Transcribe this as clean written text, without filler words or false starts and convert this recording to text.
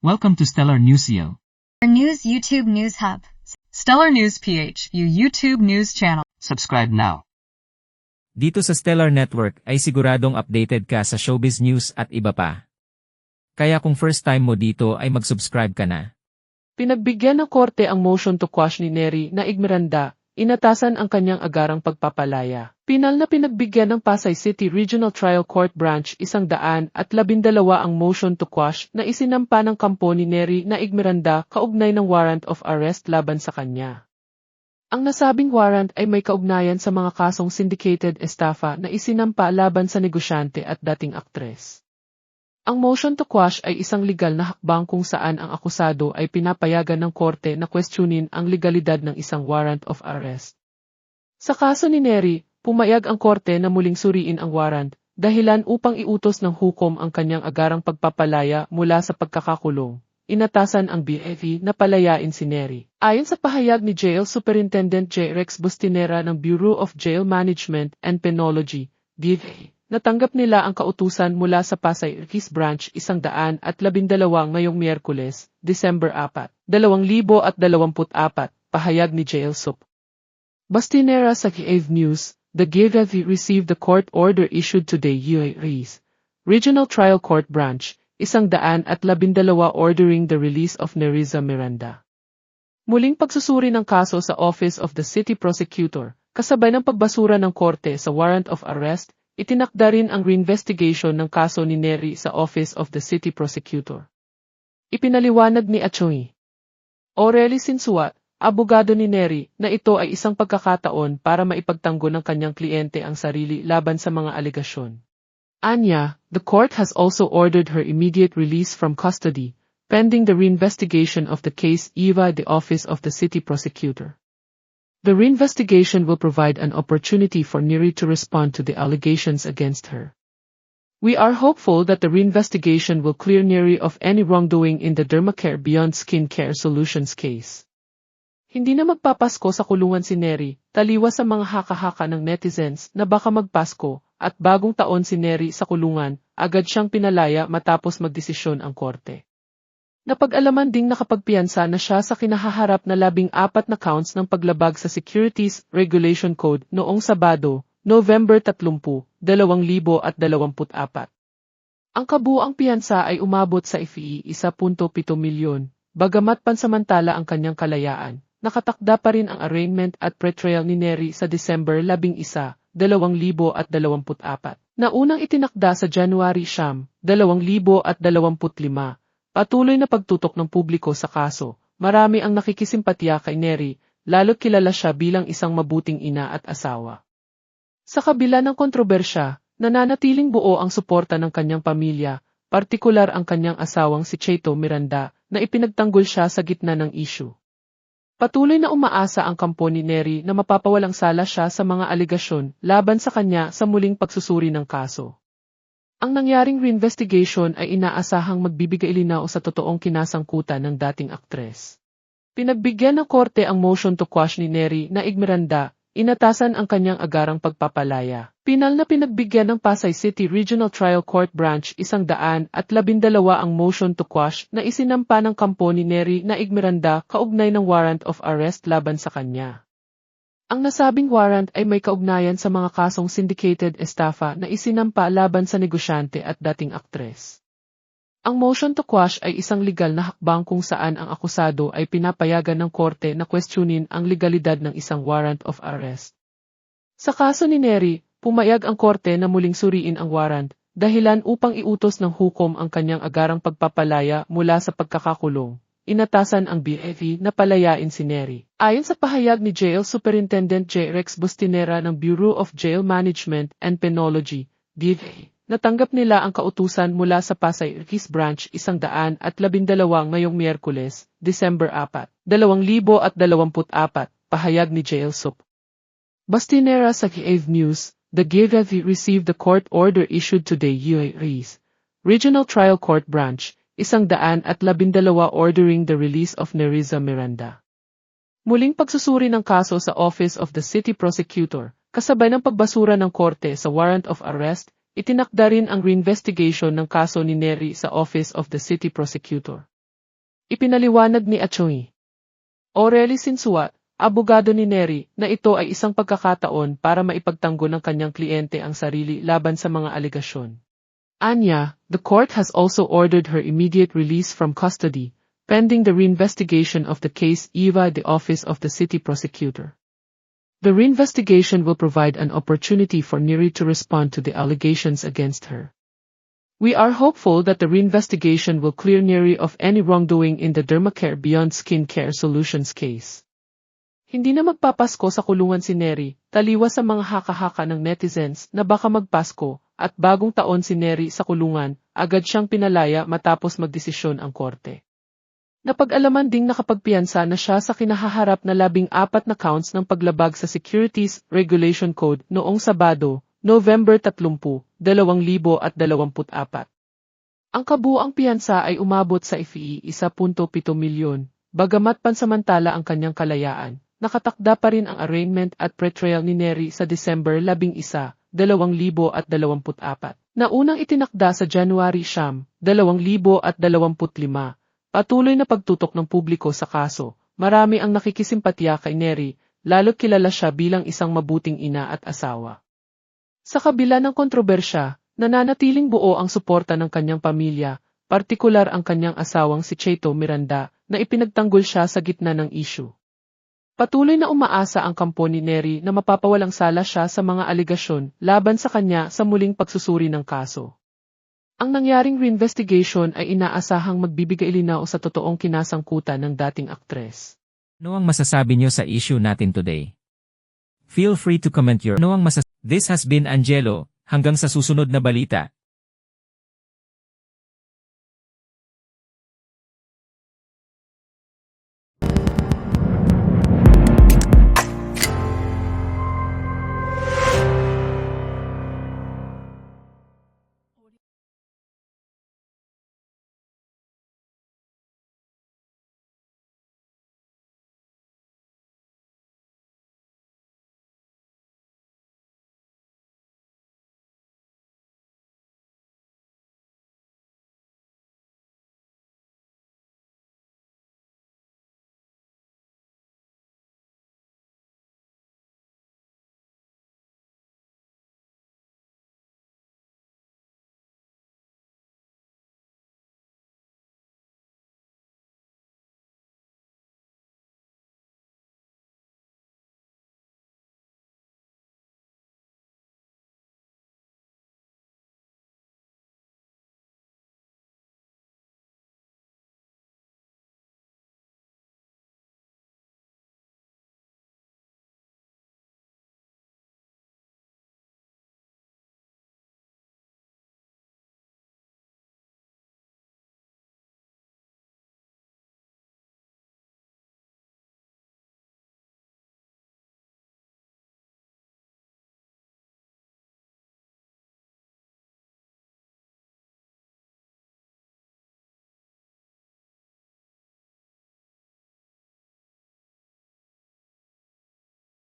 Welcome to Stellar Newsio. Our news YouTube News Hub. Stellar News PH, YouTube news channel. Subscribe now. Dito sa Stellar Network ay siguradong updated ka sa showbiz news at iba pa. Kaya kung first time mo dito ay mag-subscribe ka na. Pinagbigyan ng korte ang motion to quash ni Neri na Igmiranda, inatasan ang kanyang agarang pagpapalaya. Pinal na pinagbigyan ng Pasay City Regional Trial Court Branch 112 ang motion to quash na isinampa ng kampo ni Neri na Igmiranda kaugnay ng warrant of arrest laban sa kanya. Ang nasabing warrant ay may kaugnayan sa mga kasong syndicated estafa na isinampa laban sa negosyante at dating aktres. Ang motion to quash ay isang legal na hakbang kung saan ang akusado ay pinapayagan ng korte na questionin ang legalidad ng isang warrant of arrest. Sa kaso ni Neri, pumayag ang korte na muling suriin ang warrant, dahilan upang iutos ng hukom ang kanyang agarang pagpapalaya mula sa pagkakakulong. Inatasan ang BFE na palayain si Neri. Ayon sa pahayag ni Jail Superintendent J. Rex Bustinera ng Bureau of Jail Management and Penology, BFE, natanggap nila ang kautusan mula sa Pasay East Branch 112 ngayong Miyerkules, December 4, 2024, pahayag ni Jail Sup. Bustinera sa Kiev News, the GFE received the court order issued today UARE's Regional Trial Court Branch 112 ordering the release of Neriza Miranda. Muling pagsusuri ng kaso sa Office of the City Prosecutor, kasabay ng pagbasura ng korte sa warrant of arrest, itinakda rin ang reinvestigation ng kaso ni Neri sa Office of the City Prosecutor. Ipinaliwanag ni Atty. Aureli Sinsua, abogado ni Neri, na ito ay isang pagkakataon para maipagtanggol ng kanyang kliyente ang sarili laban sa mga alegasyon. Anya, the court has also ordered her immediate release from custody, pending the reinvestigation of the case via the Office of the City Prosecutor. The reinvestigation will provide an opportunity for Neri to respond to the allegations against her. We are hopeful that the reinvestigation will clear Neri of any wrongdoing in the Dermacare Beyond Skin Care Solutions case. Hindi na magpapasko sa kulungan si Neri, taliwas sa mga haka-haka ng netizens na baka magpasko, at bagong taon si Neri sa kulungan, agad siyang pinalaya matapos magdesisyon ang korte. Napag-alaman ding nakapagpiyansa na siya sa kinahaharap na 14 na counts ng paglabag sa Securities Regulation Code noong Sabado, November 30, 2024. Ang kabuuang piyansa ay umabot sa FE 1.7 milyon, bagamat pansamantala ang kanyang kalayaan. Nakatakda pa rin ang arraignment at pretrial ni Neri sa December 11, 2024, na unang itinakda sa January 9, 2025. Patuloy na pagtutok ng publiko sa kaso, marami ang nakikisimpatya kay Neri, lalo't kilala siya bilang isang mabuting ina at asawa. Sa kabila ng kontrobersya, nananatiling buo ang suporta ng kanyang pamilya, partikular ang kanyang asawang si Cheto Miranda, na ipinagtanggol siya sa gitna ng issue. Patuloy na umaasa ang kampo ni Neri na mapapawalang sala siya sa mga alegasyon laban sa kanya sa muling pagsusuri ng kaso. Ang nangyaring reinvestigation ay inaasahang magbibigay linaw sa totoong kinasangkutan ng dating aktres. Pinagbigyan ng korte ang motion to quash ni Neri na Igmiranda, inatasan ang kanyang agarang pagpapalaya. Pinal na pinagbigyan ng Pasay City Regional Trial Court Branch 112 ang motion to quash na isinampa ng kampo ni Neri na Igmiranda kaugnay ng warrant of arrest laban sa kanya. Ang nasabing warrant ay may kaugnayan sa mga kasong syndicated estafa na isinampa laban sa negosyante at dating aktres. Ang motion to quash ay isang legal na hakbang kung saan ang akusado ay pinapayagan ng korte na questionin ang legalidad ng isang warrant of arrest. Sa kaso ni Neri, pumayag ang korte na muling suriin ang warrant, dahilan upang iutos ng hukom ang kanyang agarang pagpapalaya mula sa pagkakakulong. Inatasan ang BFE na palayain si Neri. Ayon sa pahayag ni Jail Superintendent J. Rex Bustinera ng Bureau of Jail Management and Penology, BFE, natanggap nila ang kautusan mula sa Pasay East Branch 112 ngayong Miyerkules, December 4, 2024, pahayag ni Jail Sup. Bustinera sa Kiev News, the GFE received the court order issued today UARE's Regional Trial Court Branch 112 ordering the release of Neriza Miranda. Muling pagsusuri ng kaso sa Office of the City Prosecutor, kasabay ng pagbasura ng korte sa warrant of arrest, itinakda rin ang reinvestigation ng kaso ni Neri sa Office of the City Prosecutor. Ipinaliwanag ni Achoy Aureli Sinsua, abogado ni Neri, na ito ay isang pagkakataon para maipagtanggol ng kanyang kliyente ang sarili laban sa mga alegasyon. Anya, the court has also ordered her immediate release from custody, pending the reinvestigation of the case via the Office of the City Prosecutor. The reinvestigation will provide an opportunity for Neri to respond to the allegations against her. We are hopeful that the reinvestigation will clear Neri of any wrongdoing in the Dermacare Beyond Skin Care Solutions case. Hindi na magpapasko sa kulungan si Neri, taliwas sa mga haka-haka ng netizens na baka magpasko, at bagong taon si Neri sa kulungan, agad siyang pinalaya matapos magdesisyon ang korte. Napag-alaman ding nakapagpiyansa na siya sa kinahaharap na 14 na counts ng paglabag sa Securities Regulation Code noong Sabado, November 30, 2024. Ang kabuuang piyansa ay umabot sa FEE 1.7 milyon, bagamat pansamantala ang kanyang kalayaan. Nakatakda pa rin ang arraignment at pretrial ni Neri sa December 11, 2024, na unang itinakda sa January 9, 2025. Patuloy na pagtutok ng publiko sa kaso, marami ang nakikisimpatya kay Neri, lalo't kilala siya bilang isang mabuting ina at asawa. Sa kabila ng kontrobersya, nananatiling buo ang suporta ng kanyang pamilya, partikular ang kanyang asawang si Cheto Miranda, na ipinagtanggol siya sa gitna ng issue. Patuloy na umaasa ang kampo ni Neri na mapapawalang sala siya sa mga aligasyon laban sa kanya sa muling pagsusuri ng kaso. Ang nangyaring reinvestigation ay inaasahang magbibigay linaw sa totoong kinasangkutan ng dating aktres. Ano ang masasabi niyo sa issue natin today? Feel free to comment your This has been Angelo, hanggang sa susunod na balita.